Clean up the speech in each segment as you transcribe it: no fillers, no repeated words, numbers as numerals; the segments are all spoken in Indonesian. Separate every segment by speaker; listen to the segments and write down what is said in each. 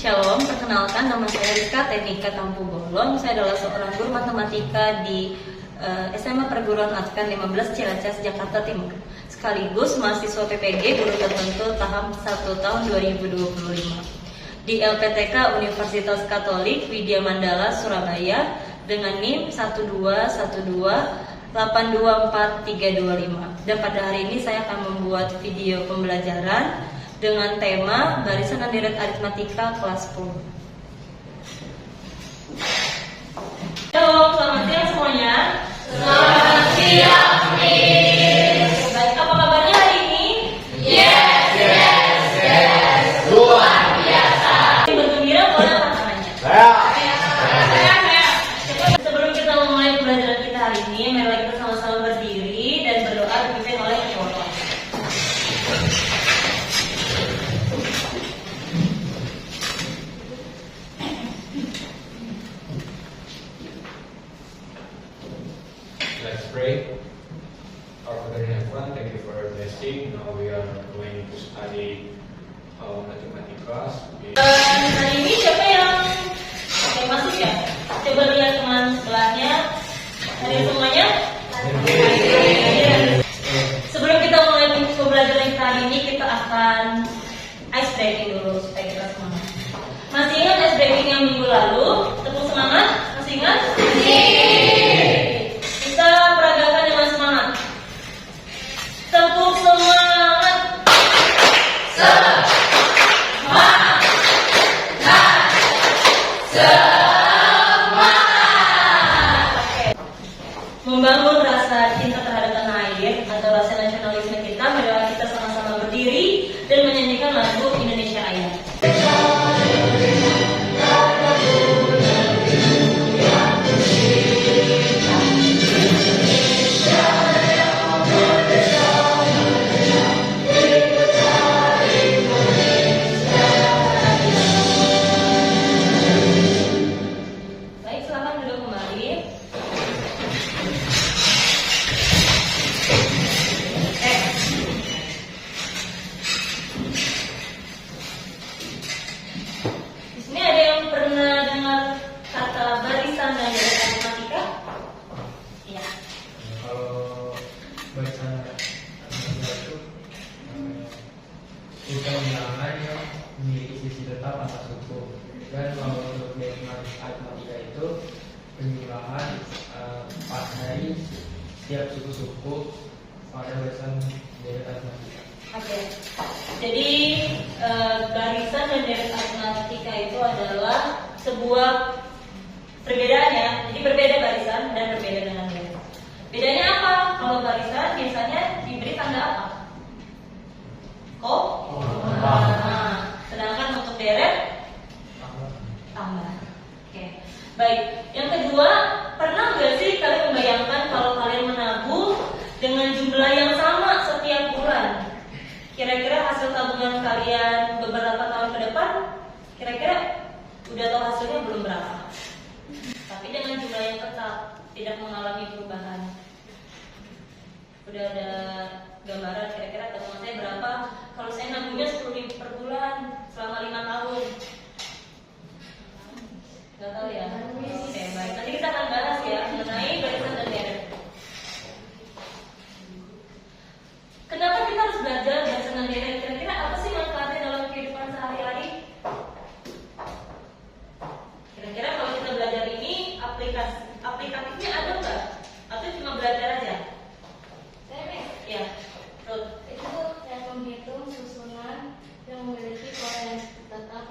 Speaker 1: Shalom, perkenalkan nama saya Rizka Teknika Tampu Bolon. Saya adalah seorang guru matematika di SMA Perguruan Advent 15 Cilacap, Jakarta Timur. Sekaligus mahasiswa PPG guru tertentu tahap 1 tahun 2025 di LPTK Universitas Katolik Widya Mandala, Surabaya dengan NIM 121282435. Dan pada hari ini saya akan membuat video pembelajaran dengan tema barisan dan deret aritmatika kelas 10. Halo, selamat siang semuanya.
Speaker 2: Selamat siang, Miss.
Speaker 1: Baik, apa kabarnya hari ini?
Speaker 2: Yes. Luar biasa.
Speaker 1: Bergembira boleh apa namanya?
Speaker 2: Saya.
Speaker 1: Sebelum kita memulai pembelajaran kita hari ini, mari kita sama-sama berdiri dan berdoa dipimpin oleh ketua kelas.
Speaker 3: Let's pray. Our Father in heaven, thank you for your blessing. Now we are going to study matematika.
Speaker 1: Hari ini siapa yang masuk ya? Coba lihat teman sebelahnya. Hadir semuanya? Sebelum kita mulai pembelajaran kita hari ini, kita akan ice breaking dulu supaya kita semangat. Masih ingat ice breaking yang minggu lalu? Tepuk semangat? Masih ingat? Kita peragakan dengan semangat. Tepuk semangat. Membangun rasa cinta terhadap tanah air atau rasa nasionalisme kita, marilah kita sama-sama berdiri dan menyanyikan lagu Indonesia Raya. Baik, silakan duduk kembali. Di sini ada yang pernah dengar kata barisan dan deret aritmatika? Iya.
Speaker 4: Kalau barisan itu bukan bilangan yang memiliki sisi tetap atas hukum, dan kalau untuk aritmatika itu penjumlahan pas dari setiap suku-suku pada barisan deret aritmatika.
Speaker 1: Oke. Jadi barisan dan deret aritmatika itu adalah sebuah perbedaan ya. Jadi berbeda barisan dan berbeda dengan deret. Bedanya apa? Kalau barisan biasanya diberi tanda apa? Nah, sedangkan untuk deret tambah. Oke. Baik. Yang kedua, pernah nggak sih kalian membayangkan kalau kalian menabung dengan jumlah yang sama setiap bulan? Kira-kira hasil tabungan kalian beberapa tahun ke depan, kira-kira udah tahu hasilnya belum berapa? Tapi dengan jumlah yang tetap, tidak mengalami perubahan. Udah ada gambaran kira-kira tabungan saya berapa? Kalau saya nabungnya 10.000 per bulan selama 5 tahun. Gak tahu ya? Oke, baik. Nanti kita akan bahas ya mengenai barisan dan deret. Kenapa kita harus belajar barisan dan deret? Kira-kira apa sih manfaatnya dalam kehidupan sehari-hari? Kira-kira kalau kita belajar ini aplikatifnya ada nggak? Atau cuma belajar aja? Ya, Ruth.
Speaker 5: Itu yang menghitung susunan yang memiliki koherensi tetap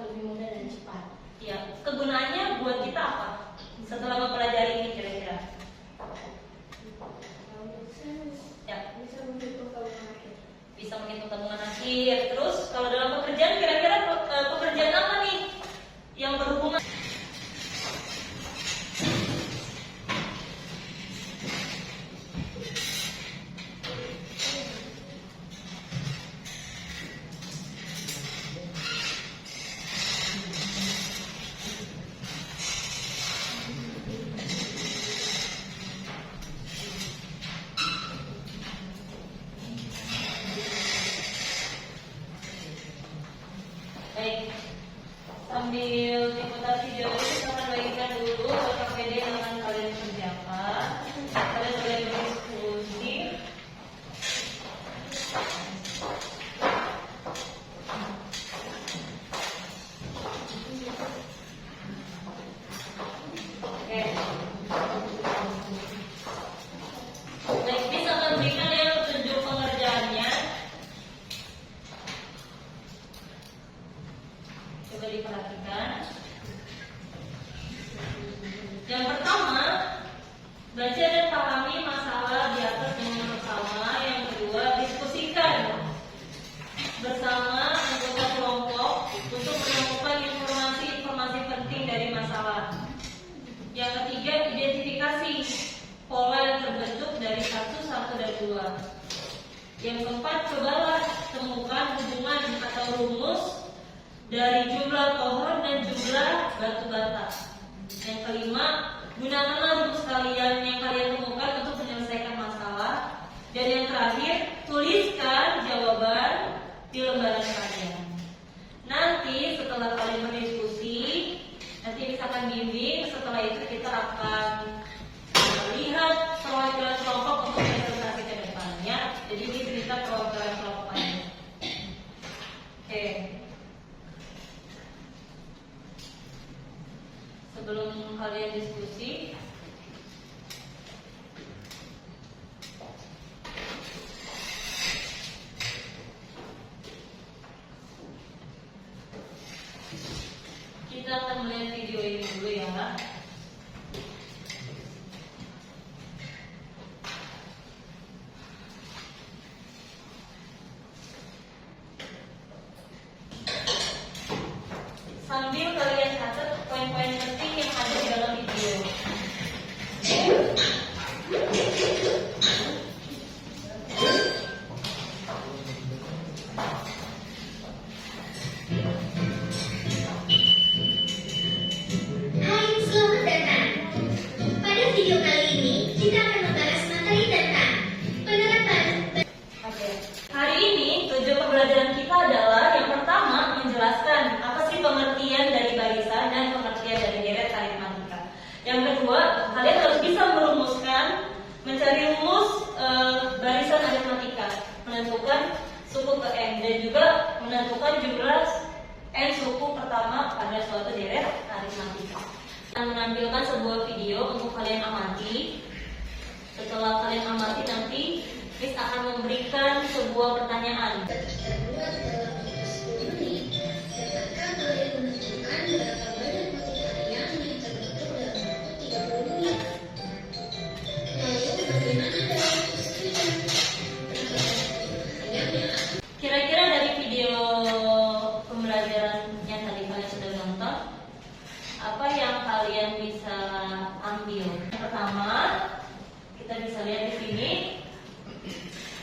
Speaker 1: ambil liputan video ini, kita akan bagikan dulu buat KPD yang akan kalian kerjakan. Kalian boleh berdiskusi. Oke. Baik, bisa akan berikan ya petunjuk pengerjaannya. Coba diperhatikan. Yang pertama, baca dan pahami masalah di atas dengan bersama. Yang kedua, diskusikan bersama anggota kelompok untuk menemukan informasi penting dari masalah. Yang ketiga, identifikasi pola yang terbentuk dari 1, 1 dan 2. Yang keempat, cobalah temukan hubungan atau rumus dari jumlah pohon dan jumlah batu bata. Yang kelima, gunakanlah rumus kalian yang kalian temukan untuk menyelesaikan masalah. Dan yang terakhir, tuliskan jawaban di lembaran kalian. Nanti setelah kalian berdiskusi, nanti misalkan bimbing, setelah itu kita akan lihat perwakilan kelompok untuk presentasi ke depannya. Jadi ini cerita perwakilan kelompok aja. Oke. Sebelum kalian diskusi, kita akan melihat video ini dulu ya. Sambil kalian catat poin-poin penting yang ada di dalam video.
Speaker 5: Hai, selamat datang. Pada video kali ini, kita akan membahas materi tentang penerapan.
Speaker 1: Oke. Hari ini tujuan pembelajaran kita adalah yang pertama menjelaskan apa sih pengertian dari barisan dan pengertian dari deret aritmatika. Yang kedua, kalian harus bisa merumuskan, mencari rumus barisan aritmatika, menentukan suku ke n dan juga menentukan jumlah n suku pertama pada suatu deret aritmatika. Dan menampilkan sebuah video untuk kalian amati. Setelah kalian amati nanti Miss akan memberikan sebuah pertanyaan.
Speaker 5: Terbuat dalam waktu 10 menit, dapatkah kalian menentukan berapa banyak motif yang terbentuk dalam waktu 30 menit? Lalu, bagaimana dalam waktu sehari? Pertanyaannya,
Speaker 1: Kira-kira dari video pembelajaran yang tadi kalian sudah nonton, apa yang kalian bisa ambil? Yang pertama, kita bisa lihat di sini.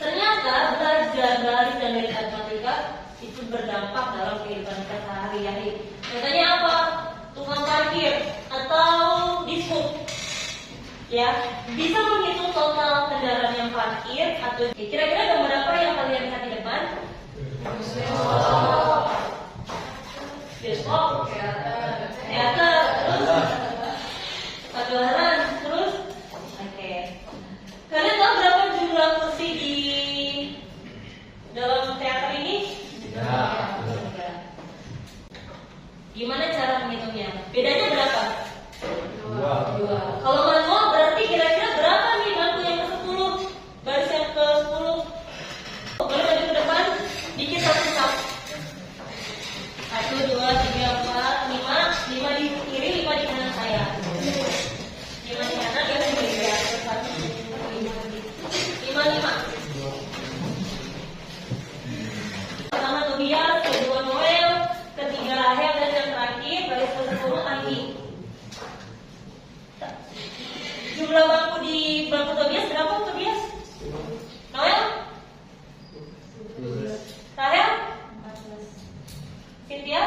Speaker 1: Ternyata belajar baris dan deret aritmatika itu berdampak dalam kehidupan kita sehari-hari. Contohnya apa? Tukang parkir atau dishub, ya bisa menghitung total kendaraan yang parkir atau kira-kira gambar apa yang kalian lihat di depan? Bioskop, teater, terus pagelaran, terus oke. Kalian tahu berapa jumlah kursi di dalam teater ini?
Speaker 3: Ya.
Speaker 1: Gimana cara menghitungnya? Bedanya berapa?
Speaker 3: 2.
Speaker 1: Kalau manual berarti kira-kira berapa nih bangku yang ke-10? Baris yang ke-10? Boleh maju ke depan? Dikit satu-satu. 1, 2, 3, 4, 5. 5 di kiri, 5 di kanan saya. 5 di kanan, ya di kiri. 5, 5. Pertama Tobias, kedua Noel, ketiga Rahel, dan yang terakhir baris ke-10 Anggi. Jumlah bangku di bangku Tobias berapa Tobias? Noel? Rahel? Cynthia?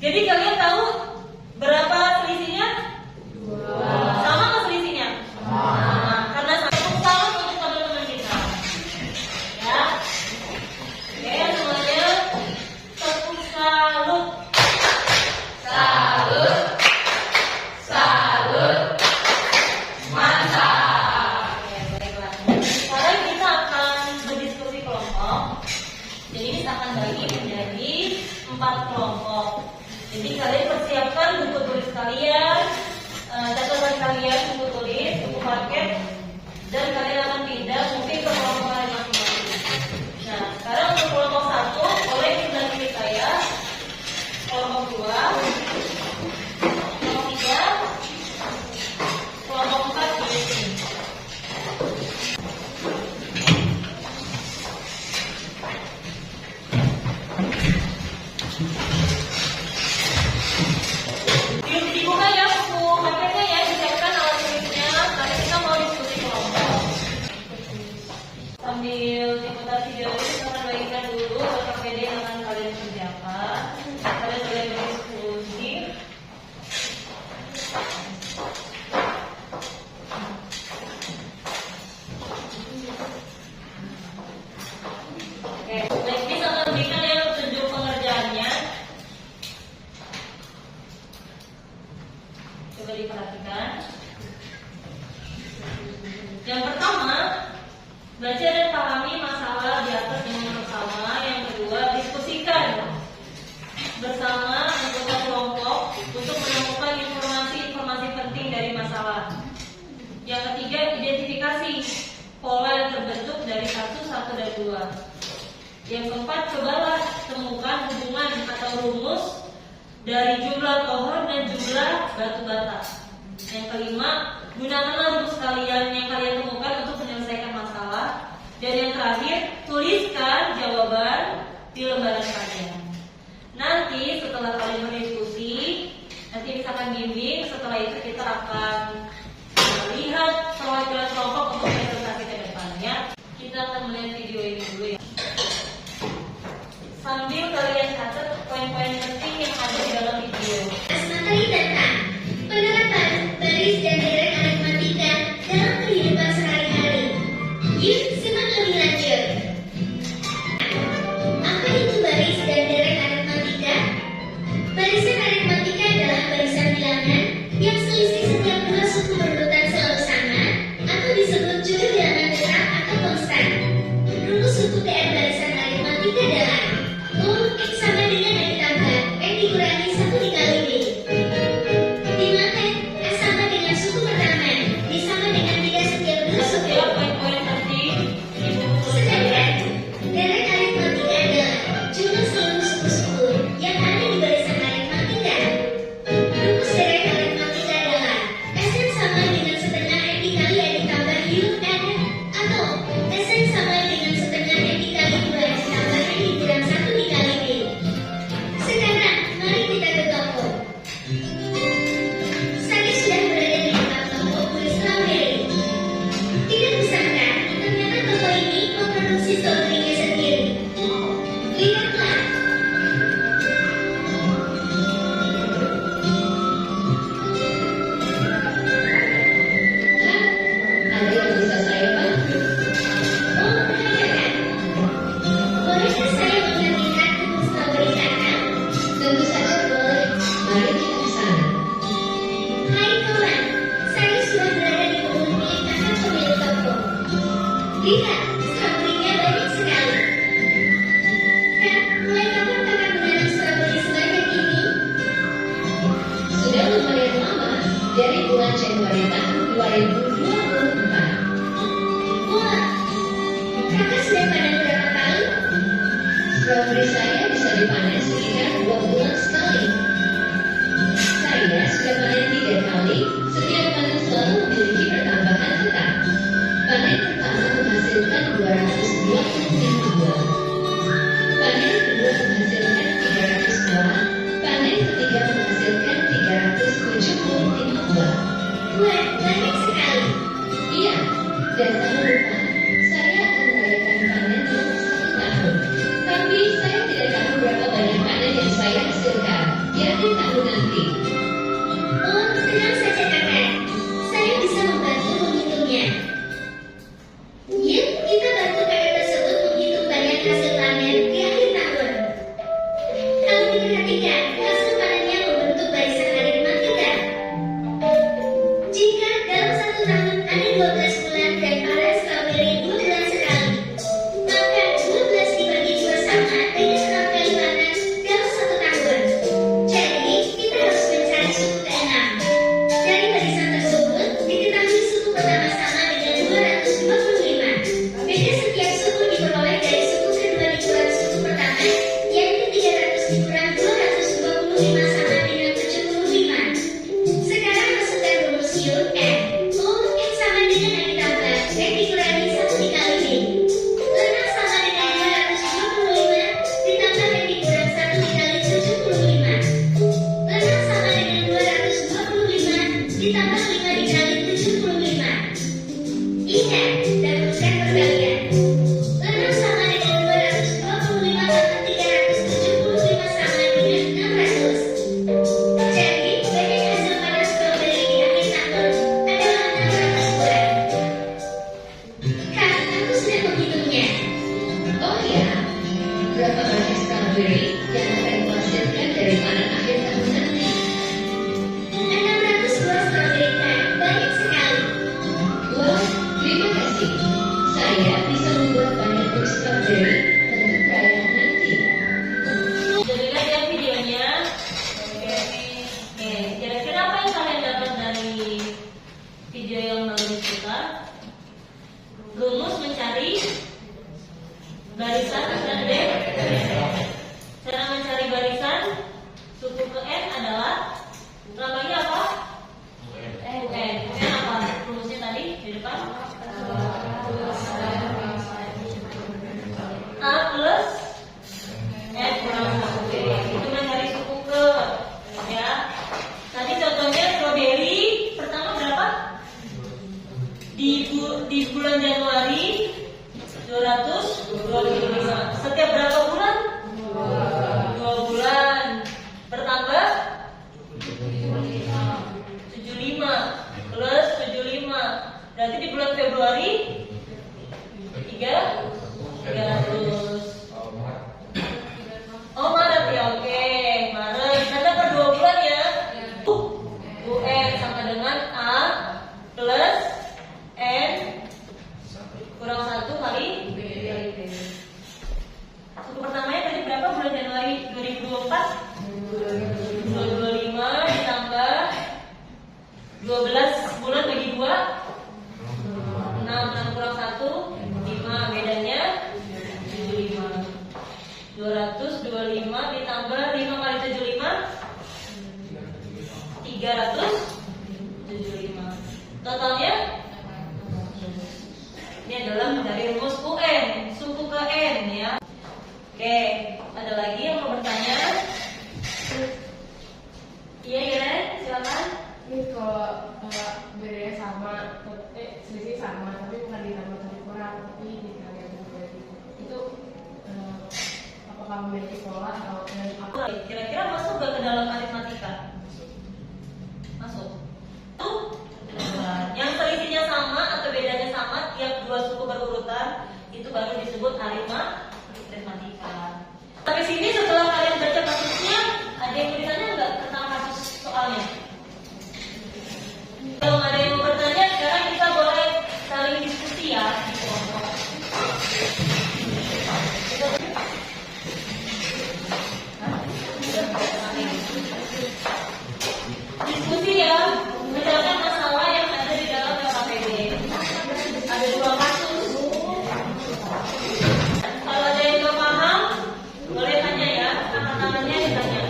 Speaker 1: Jadi kalian tahu berapa selisihnya? Sama nggak selisihnya? Sama. Karena satu salut untuk teman-teman kita. Ya. Oke, semuanya tepuk salut.
Speaker 2: Salut. Salut. Mantap.
Speaker 1: Oke, baiklah. Sekarang kita akan berdiskusi kelompok. Jadi kita akan bagi menjadi 4 kelompok. Jadi kalian persiapkan buku tulis kalian, catatan kalian, buku tulis, buku paket, dan kalian akan pindah mungkin ke kelompok kalian masing-masing. Nah, sekarang untuk kelompok 1, oleh sebelah kiri saya, kelompok 2, kelompok 3, kelompok 4 di sini. Dibuka ya buku paket ya, disiapkan alat tulisnya, karena kita mau diskusi kelompok. Sambil diputar video ini, kita akan bagikan dulu KPD yang akan kalian kerjakan. Kalian boleh berdiskusi. Oke, baik, bisa memberikan ya petunjuk pengerjaannya. Coba diperhatikan. Yang pertama, baca dan pahami masalah di atas dengan bersama. Yang kedua, diskusikan bersama anggota kelompok untuk menemukan informasi-informasi penting dari masalah. Yang ketiga, identifikasi pola yang terbentuk dari 1, 1, dan 2. Yang keempat, cobalah temukan hubungan atau rumus dari jumlah pohon dan jumlah batu bata. Yang kelima, gunakanlah rumus kalian yang kalian temukan untuk menyelesaikan masalah. Dan yang terakhir, tuliskan jawaban di lembaran kalian. Nanti setelah kalian berdiskusi, nanti misalkan bimbing, setelah itu kita akan melihat perwakilan kelompok untuk presentasi ke depannya. Kita akan melihat video ini dulu ya. Sambil kalian catat poin-poin penting yang ada di dalam video.
Speaker 5: Materi tentang penerapan baris dan deret aritmatika dalam kehidupan sehari-hari. Yuk, simak lebih lanjut. Apa itu baris dan deret aritmatika? Barisan aritmatika adalah barisan bilangan yang selisih setiap dua diperhatikan, hasil panennya membentuk barisan aritmatika. Jika dalam satu tahun ada 12 bulan dan panen stroberi 2 bulan sekali, maka 12 dibagi 2 sama dengan 6 kali panen dalam satu tahun. Jadi, kita harus mencari suku ke-6. Dari barisan tersebut, diketahui suku pertama sama dengan 225. Beda setiap suku diperoleh dari suku kedua dikurang suku pertama, yaitu 300 dikurang 225 sama dengan 75. Sekarang masukkan rumus U, N. U, N sama dengan N ditambah N dikurangi 1 dikali B. 6 sama dengan 225 ditambah N dikurang 1 dikali 75. 6 sama dengan 225 ditambah 5 dikali 75. Ingat, dahulukan perkalian. 6 sama dengan 225 tambah 375 sama dengan 600. Jadi, banyak hasil panen stroberi di akhir tahun adalah 600 buah. Kak, aku sudah menghitungnya.
Speaker 2: Oh ya, berapa banyak strawberry yang akan dihasilkan dari panen akhir tahun nanti?
Speaker 5: 600 buah stroberi, Kak. Banyak sekali.
Speaker 2: Wah, terima kasih. Saya bisa membuat banyak truk strawberry untuk perayaan nanti.
Speaker 1: Jadi lihat ya videonya. Oke. Kira-kira apa yang kalian dapat dari video yang baru kita? Rumus mencari barisan dan D. Cara mencari barisan suku ke N adalah namanya apa? UN. UN apa? Rumusnya tadi di depan. A plus N kurang 1. Itu mencari suku ke, ya. Tadi contohnya strawberry pertama berapa? Di bulan Januari 225. Setiap berapa bulan? 2 bulan. Bertambah 75 plus 75. Berarti di bulan Februari 300. Oh, Maret ya, oke. Maret. Kita per 2 bulan ya. UN sama dengan A plus N kurang 1 kali B. Suku pertamanya tadi berapa bulan Januari 2024? 225 ditambah 12 bulan bagi 2 6 kurang 1 5, bedanya 75. 225 ditambah 5 kali 75 375. Totalnya ini adalah dari rumus UN, suku ke N ya. Oke, ada lagi yang mau bertanya? Iya, Iren, silakan.
Speaker 6: Ini kalau bedanya sama, selisih sama, tapi bukan ditambah atau dikurang, tapi dikali atau dibagi. Itu apakah memiliki pola atau apa?
Speaker 1: Kira-kira masuk gak ke dalam aritmatika? Masuk. Tuh, yang selisihnya sama atau bedanya sama tiap 2 suku berurutan itu baru disebut aritmatika. Sampai sini setelah kalian baca kasusnya, ada yang mau ditanya nggak tentang kasus soalnya? Kalau ada yang mau bertanya, sekarang kita boleh saling diskusi ya di kelompok. Diskusi ya, misalkan masalah yang ada di dalam LKPD. Ada 2 kasus. Kalau ada yang nggak paham, boleh tanya ya, tangan-tangannya ditanya.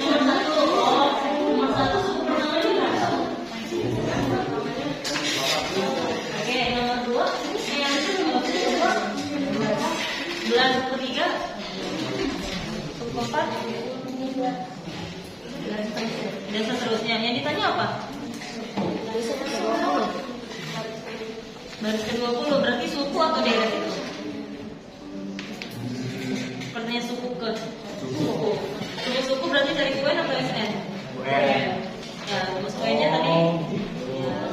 Speaker 1: Nomor 1 suku pertamanya berapa? Oke, nomor 2 yang bulan ketiga, suku 4, dan seterusnya. Yang ditanya apa? Baris ke-20 berarti suku atau deret itu? Pertanyaan suku ke suku. Suku berarti dari UN atau SN? UN. Ya, rumus UN-nya tadi. Ya.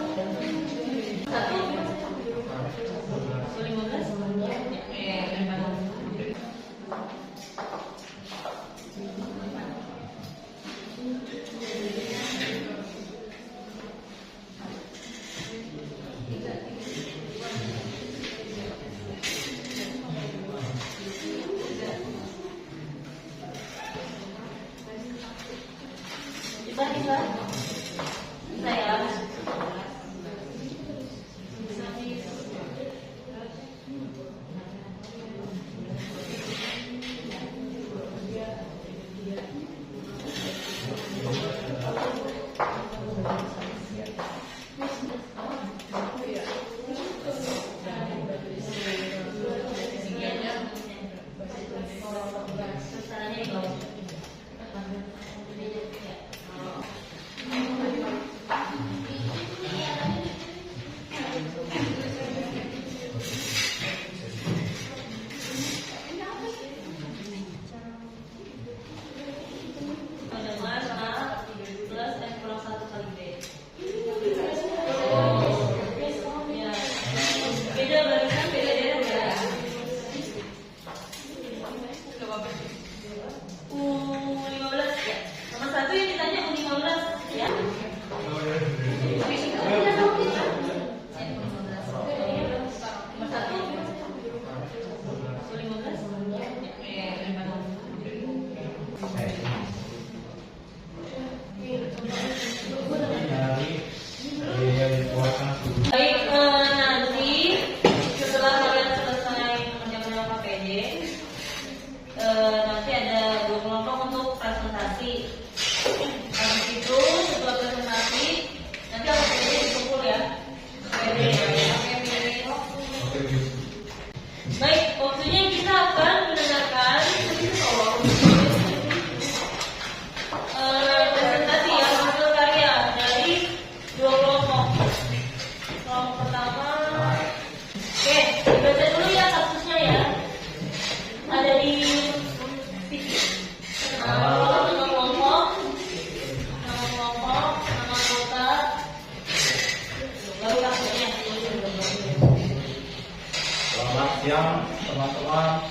Speaker 7: siang teman-teman.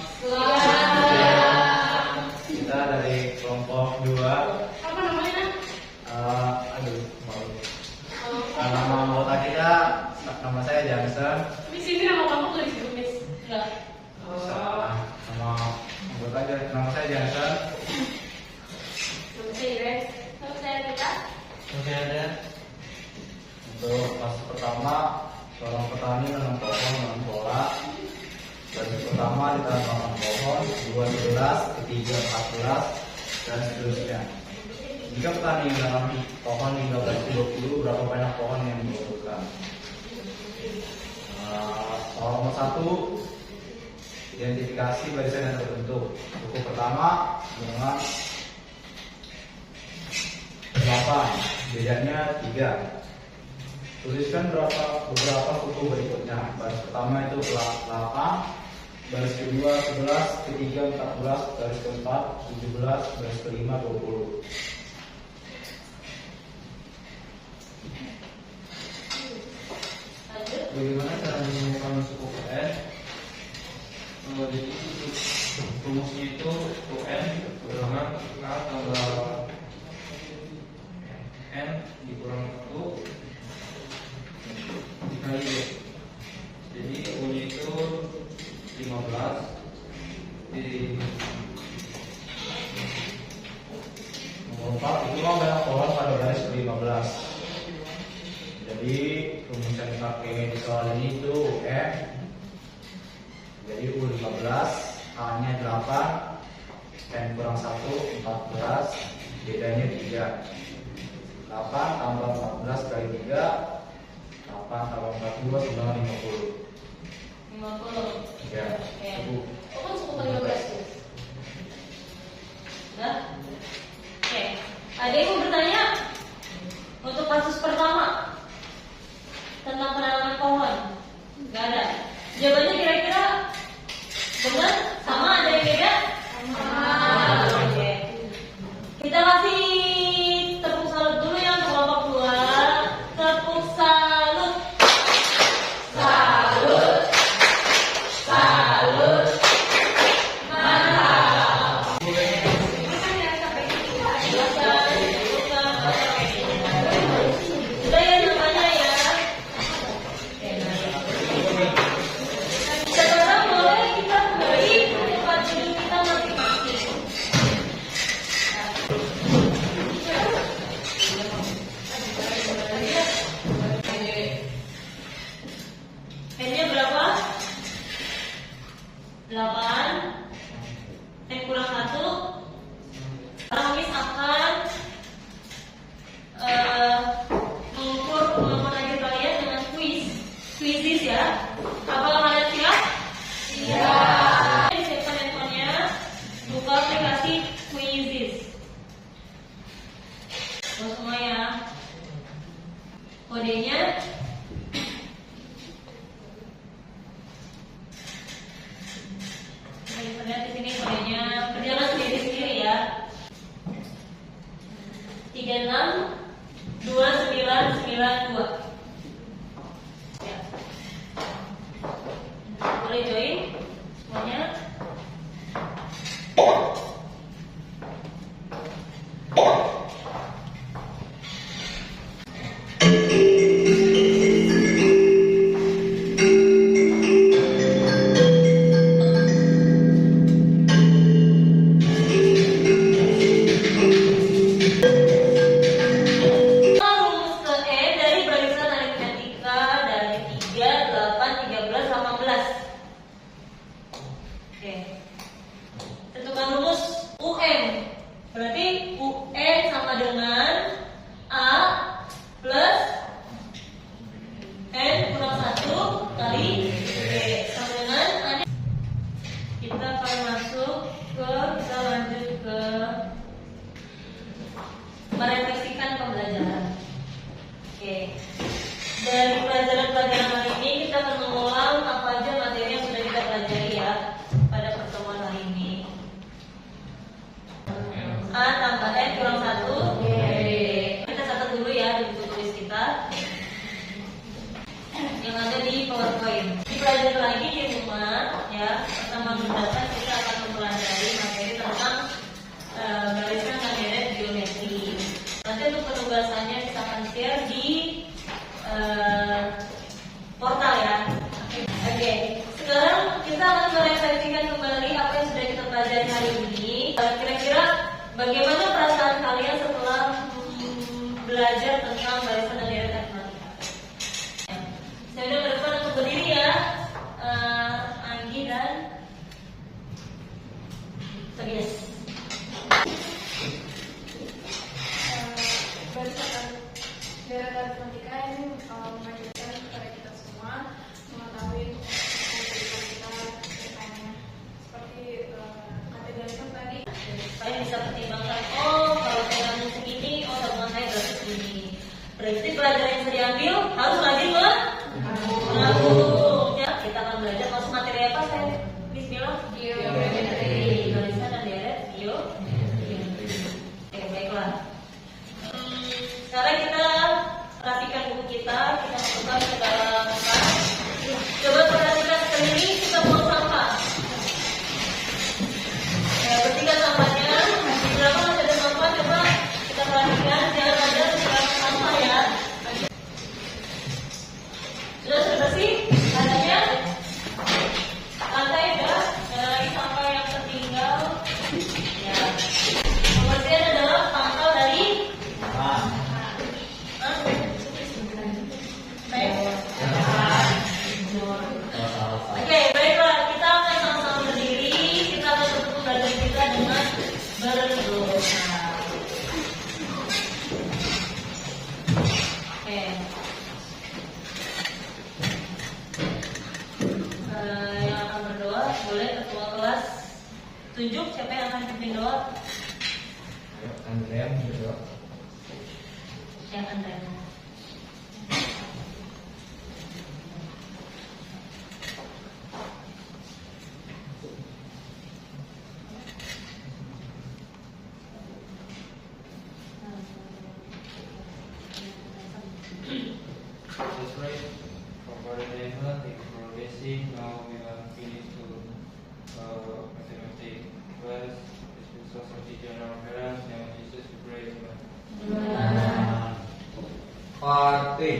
Speaker 7: Kita dari kelompok 2.
Speaker 6: Apa namanya?
Speaker 7: Malu. Nama anggota kita, nama saya Johnson.
Speaker 6: Di sini nama kamu tuh di situ, Miss.
Speaker 1: Enggak.
Speaker 7: Salah. Nama anggota nama saya Johnson.
Speaker 6: Nama saya Iren.
Speaker 1: Terus saya kita.
Speaker 7: Oke ada. Untuk fase pertama, seorang petani menanam pohon dengan pola. Baris pertama ditanam pohon, 2 11, ketiga 14, dan seterusnya. Jika petani menanam pohon hingga baris 20, berapa banyak pohon yang dibutuhkan? Soal nomor 1, identifikasi barisan yang terbentuk. Buku pertama dengan 8, bedanya 3. Tuliskan beberapa kutu berikutnya. Baris pertama itu 8, baris kedua 11, ketiga 14, baris keempat 17, baris kelima 20.
Speaker 1: Lanjut.
Speaker 4: Bagaimana cara menemukan suku UN? Jadi rumusnya itu UN berdasarkan tanggal N dikurang 1 dikali Y. Jadi U-nya itu 15 di
Speaker 7: Nomor 4, itulah banyak pohon pada baris ke-15. Jadi rumus yang dipakai di soal ini itu UN. Jadi U15, A-nya 8, N kurang 1, 14, bedanya 3. 8 tambah 14 kali 3, 8 tambah 42 sama 50.
Speaker 1: 50.
Speaker 7: Ya,
Speaker 1: Oke.
Speaker 7: cukup.
Speaker 1: Oh kan suku ke-15 tuh. Udah? Oke. Ada yang mau bertanya? Untuk kasus pertama tentang penanaman pohon? Gak ada. Jawabannya kira-kira benar? Sama? Ada yang beda? Sama. Oke. Kita kasih tepuk salut dulu ya untuk kelompok 2. Tepuk salut. Salut. Salut. Mantap. Udah ya namanya ya. Sekarang boleh kita kembali ke tempat duduk kita masing-masing. N-nya berapa? 8. N kurang 1. Kami akan mengukur kemampuan akhir kalian dengan quizzes ya. Apakah kalian siap? Siap. Siapkan handphonenya, buka aplikasi quizzes. Buat semua ya. Kodenya lihat di sini kodenya, berjalan sendiri-sendiri ya. 362992. Ya. Boleh join semuanya. Rumus ke E dari barisan aritmetika dari 3, 8, 13, 18. Oke. Tentukan rumus UN. Berarti UN sama dengan A plus N kurang 1 kali B. Sama dengan A. Kita akan masuk ke, kita lanjut ke merefleksikan pembelajaran. Oke. Dari pelajaran-pelajaran hari ini kita akan mengulang apa aja materi yang sudah kita pelajari ya pada pertemuan hari ini. A tambah N kurang 1 B. Kita catat dulu ya di buku tulis kita yang ada di PowerPoint. dipelajari lagi di rumah ya. Pertama mendatang kita akan mempelajari materi tentang barisan dan deret geometri. Nanti untuk penugasannya kita akan share di portal ya. Oke, sekarang kita akan merefleksikan kembali apa yang sudah kita pelajari hari ini. Kira-kira bagaimana perasaan kalian setelah belajar tentang barisan dan deret matematika? Saya udah berdepan untuk berdiri ya, Anggi dan Tobias.
Speaker 6: Barisan deret matematika ini mengajarkan kepada kita semua mengetahui matematika kita misalnya seperti kata Johnson tadi.
Speaker 1: Saya bisa pertimbangkan, oh kalau saya ngambil segini, oh tabungan saya berarti segini. Berarti pelajaran yang saya diambil harus lagi menabung. Ya, kita akan belajar masuk materi apa saya? Bismillah. Geometri. Barisan dan deret geometri. Oke, baiklah. Sekarang kita perhatikan buku kita masukkan ke dalam tas. Coba perhatikan sekeliling kita buang sampah. Bersihkan sampahnya. Di belakang masih ada sampah, coba kita perhatikan jangan ada sisa sampah ya. Sudah bersih? Adanya? Lantai udah? Ada lagi sampah yang tertinggal? Ya. Pembersihan adalah pangkal dari Oke, baiklah. Kita akan sama-sama berdiri. Kita akan tutup badan kita dengan berdoa. Oke. Yang akan berdoa boleh ketua kelas tunjuk siapa yang akan pimpin doa.
Speaker 3: Ayo, Andrea berdoa.
Speaker 1: Yang Andrea.
Speaker 4: Let's pray. For Father in heaven, thank you for blessing. Now we are finished to mathematics class. This is also teacher and our parents. Now Jesus we pray. Amen.
Speaker 3: Party.